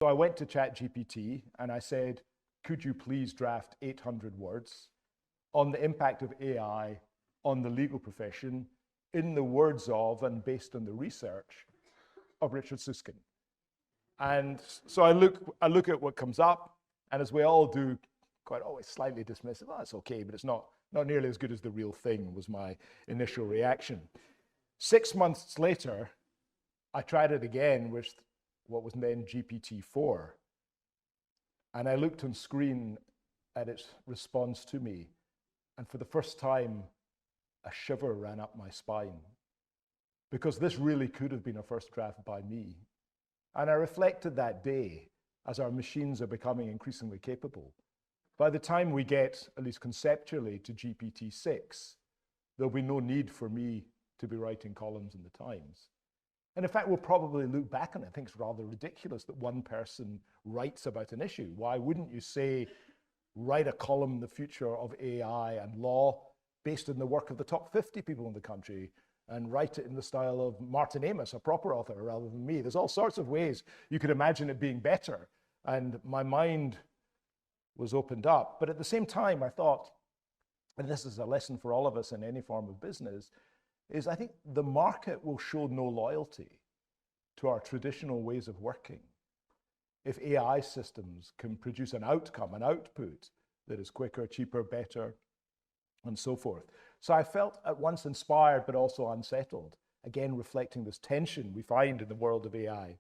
So I went to ChatGPT and I said, could you please draft 800 words on the impact of AI on the legal profession in the words of and based on the research of Richard Susskind. And so I look at what comes up, and as we all do, quite always slightly dismissive, oh, it's okay, but it's not nearly as good as the real thing, was my initial reaction. 6 months later, I tried it again with what was then GPT-4. And I looked on screen at its response to me, and for the first time, a shiver ran up my spine, because this really could have been a first draft by me. And I reflected that day, as our machines are becoming increasingly capable. By the time we get, at least conceptually, to GPT-6, there'll be no need for me to be writing columns in the Times. And in fact, we'll probably look back on it and think it's rather ridiculous that one person writes about an issue. Why wouldn't you say, write a column, The Future of AI and Law, based on the work of the top 50 people in the country, and write it in the style of Martin Amis, a proper author, rather than me. There's all sorts of ways you could imagine it being better. And my mind was opened up. But at the same time, I thought, and this is a lesson for all of us in any form of business, is I think the market will show no loyalty to our traditional ways of working if AI systems can produce an outcome, an output that is quicker, cheaper, better, and so forth. So I felt at once inspired, but also unsettled, again reflecting this tension we find in the world of AI.